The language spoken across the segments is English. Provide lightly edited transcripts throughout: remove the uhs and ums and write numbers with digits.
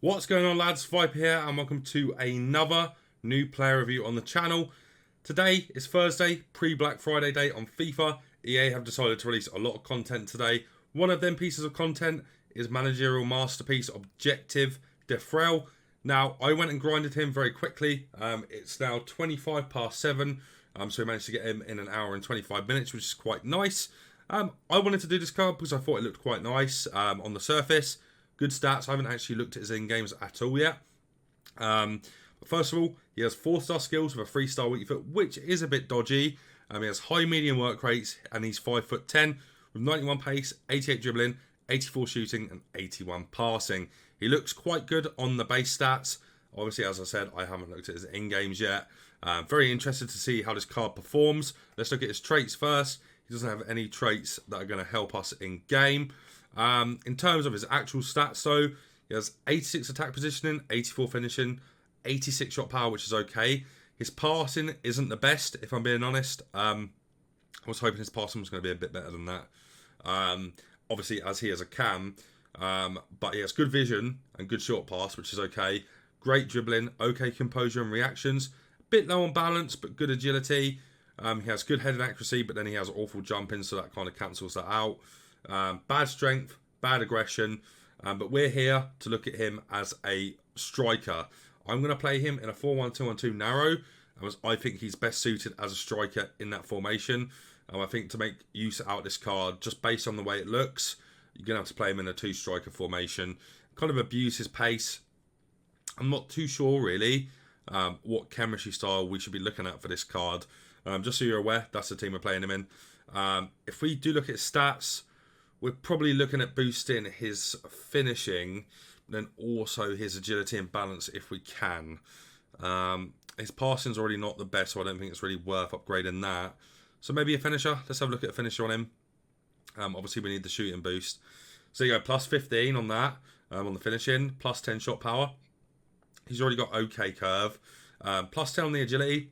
What's going on, lads? Viper here, and welcome to another new player review on the channel. Today is Thursday, pre-Black Friday day on FIFA. EA have decided to release a lot of content today. One of them pieces of content is managerial masterpiece Objective Defrel. Now, I went and grinded him very quickly. It's now 25 past 7, so we managed to get him in an hour and 25 minutes, which is quite nice. I wanted to do this card because I thought it looked quite nice on the surface. Good stats. I haven't actually looked at his in-games at all yet. But first of all, he has 4-star skills with a 3-star weak foot, which is a bit dodgy. He has high medium work rates, and he's 5'10", with 91 pace, 88 dribbling, 84 shooting, and 81 passing. He looks quite good on the base stats. Obviously, as I said, I haven't looked at his in-games yet. Very interested to see how this card performs. Let's look at his traits first. He doesn't have any traits that are going to help us in-game. In terms of his actual stats, though, he has 86 attack positioning, 84 finishing, 86 shot power, which is okay. His passing isn't the best, if I'm being honest. I was hoping his passing was going to be a bit better than that. Obviously, as he has a cam, but he has good vision and good short pass, which is okay. Great dribbling, okay composure and reactions. Bit low on balance, but good agility. He has good head and accuracy, but then he has awful jumping, so that kind of cancels that out. Bad strength, bad aggression, but we're here to look at him as a striker. I'm going to play him in a 4-1-2-1-2 narrow, as I think he's best suited as a striker in that formation. I think to make use out of this card, just based on the way it looks, you're going to have to play him in a 2-striker formation. Kind of abuse his pace. I'm not too sure, really, what chemistry style we should be looking at for this card. Just so you're aware, that's the team we're playing him in. If we do look at stats, we're probably looking at boosting his finishing, then also his agility and balance if we can. His passing's already not the best, so I don't think it's really worth upgrading that. So maybe a finisher. Let's have a look at a finisher on him. Obviously, we need the shooting boost. So you go plus 15 on that, on the finishing, plus 10 shot power. He's already got okay curve. Plus 10 on the agility,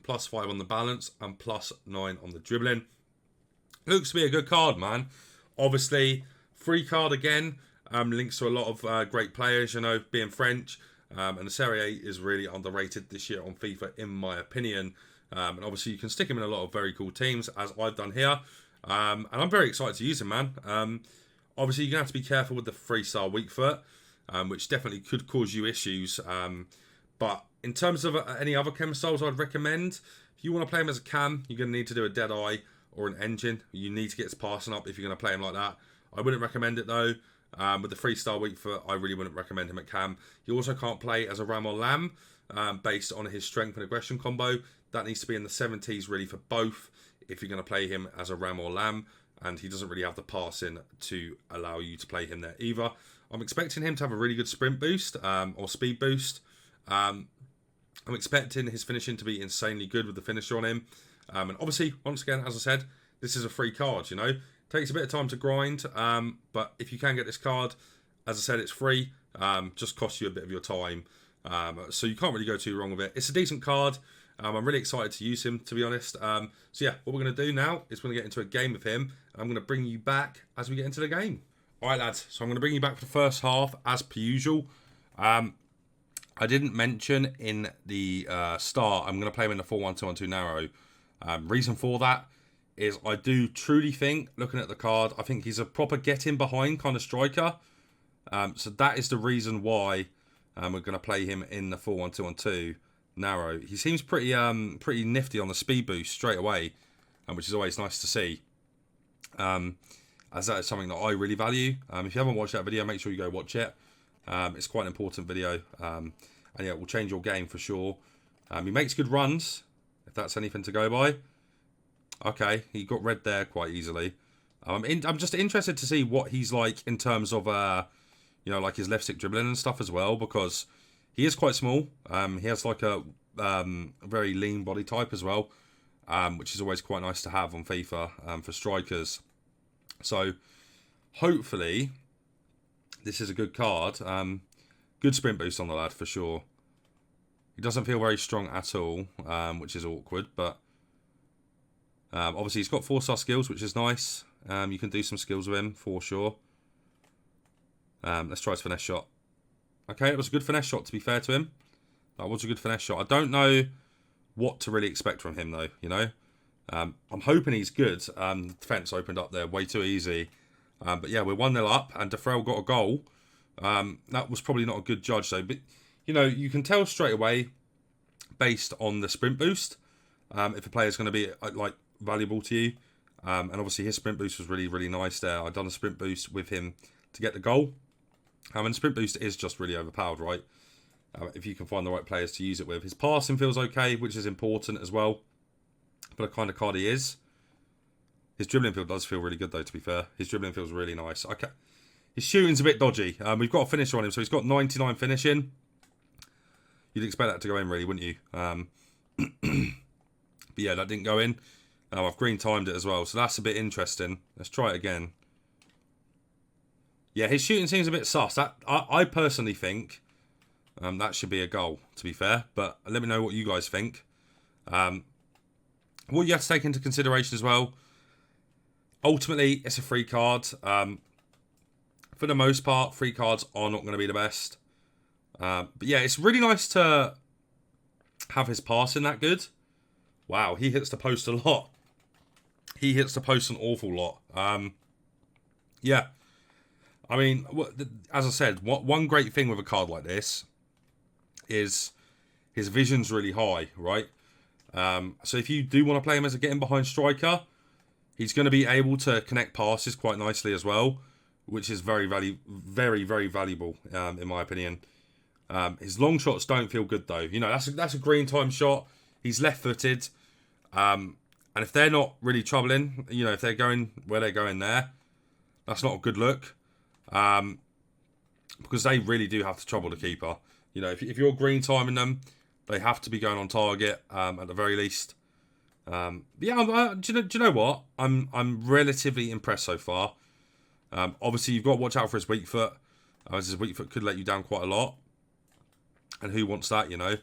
plus 5 on the balance, and plus 9 on the dribbling. Looks to be a good card, man. Obviously, free card again. Links to a lot of great players, you know, being French. And the Serie A is really underrated this year on FIFA, in my opinion. And obviously, you can stick him in a lot of very cool teams, as I've done here. And I'm very excited to use him, man. Obviously, you're going to have to be careful with the 3-star weak foot, which definitely could cause you issues. But in terms of any other chem styles I'd recommend, if you want to play him as a cam, you're going to need to do a dead eye or an engine. You need to get his passing up if you're going to play him like that. I wouldn't recommend it, though. With the 3-star weak foot, I really wouldn't recommend him at cam. You also can't play as a ram or lamb based on his strength and aggression combo. That needs to be in the 70s, really, for both if you're going to play him as a ram or lamb. And he doesn't really have the passing to allow you to play him there either. I'm expecting him to have a really good sprint boost or speed boost. I'm expecting his finishing to be insanely good with the finisher on him. And obviously, once again, as I said, this is a free card, you know. Takes a bit of time to grind, but if you can get this card, as I said, it's free. Just costs you a bit of your time. So you can't really go too wrong with it. It's a decent card. I'm really excited to use him, to be honest. So yeah, what we're going to do now is we're going to get into a game with him. I'm going to bring you back as we get into the game. All right, lads. So I'm going to bring you back for the first half, as per usual. I didn't mention in the start, I'm going to play him in the 4-1-2-1-2 narrow. Reason for that is I do truly think, looking at the card, I think he's a proper get-in behind kind of striker. So that is the reason why we're going to play him in the 4-1-2-1-2 narrow. He seems pretty nifty on the speed boost straight away, which is always nice to see. As that is something that I really value. If you haven't watched that video, make sure you go watch it. It's quite an important video. And yeah, it will change your game for sure. He makes good runs, if that's anything to go by. Okay, he got red there quite easily. I'm just interested to see what he's like in terms of, you know, like his left stick dribbling and stuff as well, because he is quite small. He has like a very lean body type as well, which is always quite nice to have on FIFA for strikers. So hopefully this is a good card. Good sprint boost on the lad for sure. He doesn't feel very strong at all, which is awkward, but obviously he's got 4-star skills, which is nice. You can do some skills with him for sure. Let's try his finesse shot. Okay, it was a good finesse shot, to be fair to him. That was a good finesse shot. I don't know what to really expect from him, though, you know. I'm hoping he's good. The defence opened up there way too easy. But yeah, we're 1-0 up, and Defrel got a goal. That was probably not a good judge, though. But, you know, you can tell straight away, based on the sprint boost, if a player's going to be, like, valuable to you. And obviously his sprint boost was really, really nice there. I've done a sprint boost with him to get the goal. And sprint boost is just really overpowered, right? If you can find the right players to use it with. His passing feels okay, which is important as well. But the kind of card he is. His dribbling feel does feel really good, though, to be fair. His dribbling feels really nice. Okay. His shooting's a bit dodgy. We've got a finisher on him, so he's got 99 finishing. You'd expect that to go in, really, wouldn't you? But yeah, that didn't go in. I've green timed it as well, so that's a bit interesting. Let's try it again. Yeah, his shooting seems a bit sus. I personally think that should be a goal, to be fair. But let me know what you guys think. What you have to take into consideration as well, ultimately, it's a free card. For the most part, free cards are not going to be the best. But yeah, it's really nice to have his passing that good. Wow, he hits the post a lot. He hits the post an awful lot. Yeah. I mean, as I said, one great thing with a card like this is his vision's really high, right? So if you do want to play him as a get-in-behind striker, he's going to be able to connect passes quite nicely as well, which is very, very valuable, in my opinion. His long shots don't feel good, though. You know, that's a green time shot. He's left-footed. And if they're not really troubling, you know, if they're going where they're going there, that's not a good look. Because they really do have to trouble the keeper. You know, if you're green timing them, they have to be going on target at the very least. Yeah, do you know what? I'm relatively impressed so far. Obviously, you've got to watch out for his weak foot. As his weak foot could let you down quite a lot. And who wants that, you know?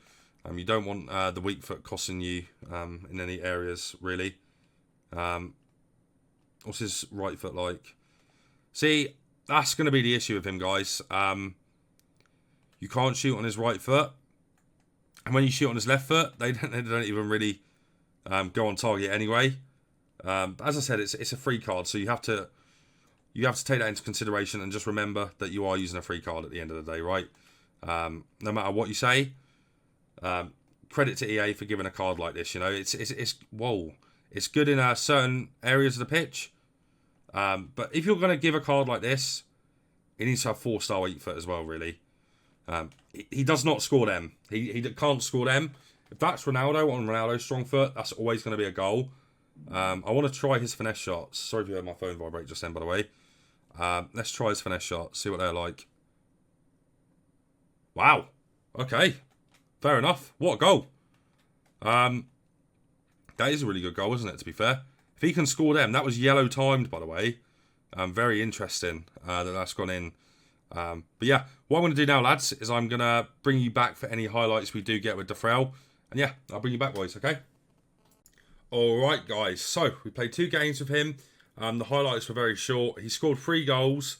You don't want the weak foot costing you in any areas, really. What's his right foot like? See, that's going to be the issue with him, guys. You can't shoot on his right foot. And when you shoot on his left foot, they don't even really go on target anyway. But as I said, it's a free card, so you have to take that into consideration and just remember that you are using a free card at the end of the day, right? No matter what you say. Credit to EA for giving a card like this. You know, it's good in certain areas of the pitch. But if you're going to give a card like this, it needs to have 4-star weak foot as well. Really, he does not score them. He can't score them. If that's Ronaldo on Ronaldo's strong foot, that's always going to be a goal. I want to try his finesse shots. Sorry if you heard my phone vibrate just then, by the way. Let's try his finesse shots. See what they're like. Wow. Okay. Fair enough. What a goal. That is a really good goal, isn't it, to be fair? If he can score them, that was yellow timed, by the way. Very interesting that's gone in. But yeah, what I'm going to do now, lads, is I'm going to bring you back for any highlights we do get with Defrel. And yeah, I'll bring you back, boys, okay? Alright, guys. So, we played 2 games with him. The highlights were very short. He scored 3 goals.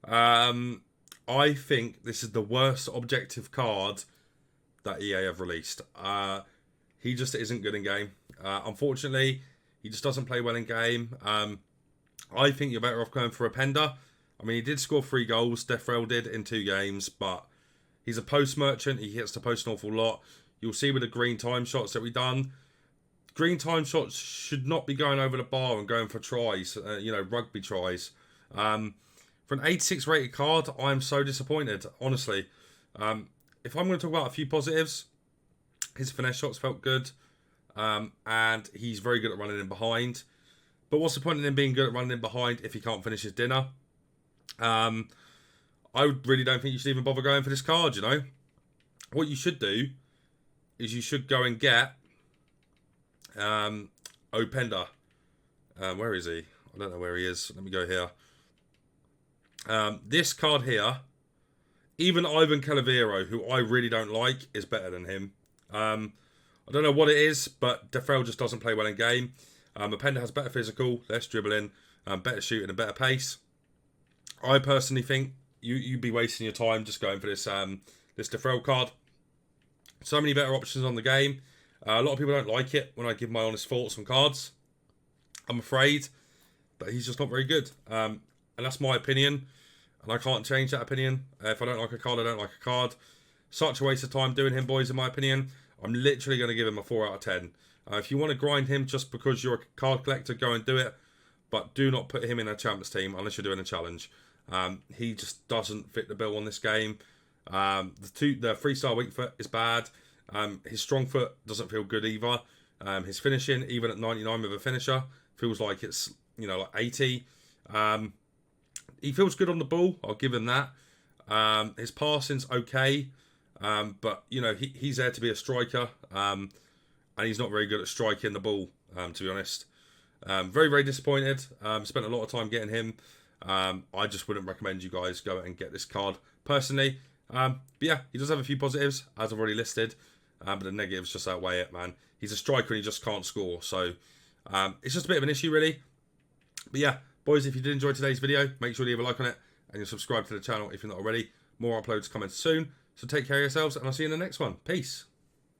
I think this is the worst objective card that EA have released. He just isn't good in game. Unfortunately, he just doesn't play well in game. I think you're better off going for a Pender. I mean, he did score 3 goals. Defrel did in 2 games, but he's a post merchant. He hits the post an awful lot. You'll see with the green time shots that we've done. Green time shots should not be going over the bar and going for tries, rugby tries. For an 86 rated card, I'm so disappointed, honestly. If I'm going to talk about a few positives, his finesse shots felt good. And he's very good at running in behind. But what's the point in him being good at running in behind if he can't finish his dinner? I really don't think you should even bother going for this card, you know. What you should do is you should go and get Openda. Where is he? I don't know where he is. Let me go here. This card here, even Ivan Calavero, who I really don't like, is better than him. I don't know what it is, but Defrel just doesn't play well in game. Openda has better physical, less dribbling, better shooting and better pace. I personally think you'd be wasting your time just going for this this Defrel card. So many better options on the game. A lot of people don't like it when I give my honest thoughts on cards, I'm afraid, but he's just not very good. And that's my opinion, and I can't change that opinion. If I don't like a card, I don't like a card. Such a waste of time doing him, boys, in my opinion. I'm literally going to give him a 4 out of 10. If you want to grind him just because you're a card collector, go and do it. But do not put him in a champions team unless you're doing a challenge. He just doesn't fit the bill on this game. The 3-star weak foot is bad. His strong foot doesn't feel good either. His finishing, even at 99 with a finisher, feels like it's, you know, like 80. He feels good on the ball. I'll give him that. His passing's okay. But, you know, he's there to be a striker. And he's not very good at striking the ball, to be honest. Very, very disappointed. Spent a lot of time getting him. I just wouldn't recommend you guys go and get this card personally. But yeah, he does have a few positives, as I've already listed. But the negatives just outweigh it, man. He's a striker and he just can't score. So it's just a bit of an issue, really. But yeah, boys, if you did enjoy today's video, make sure to leave a like on it. And you'll subscribe to the channel if you're not already. More uploads coming soon. So take care of yourselves, and I'll see you in the next one. Peace.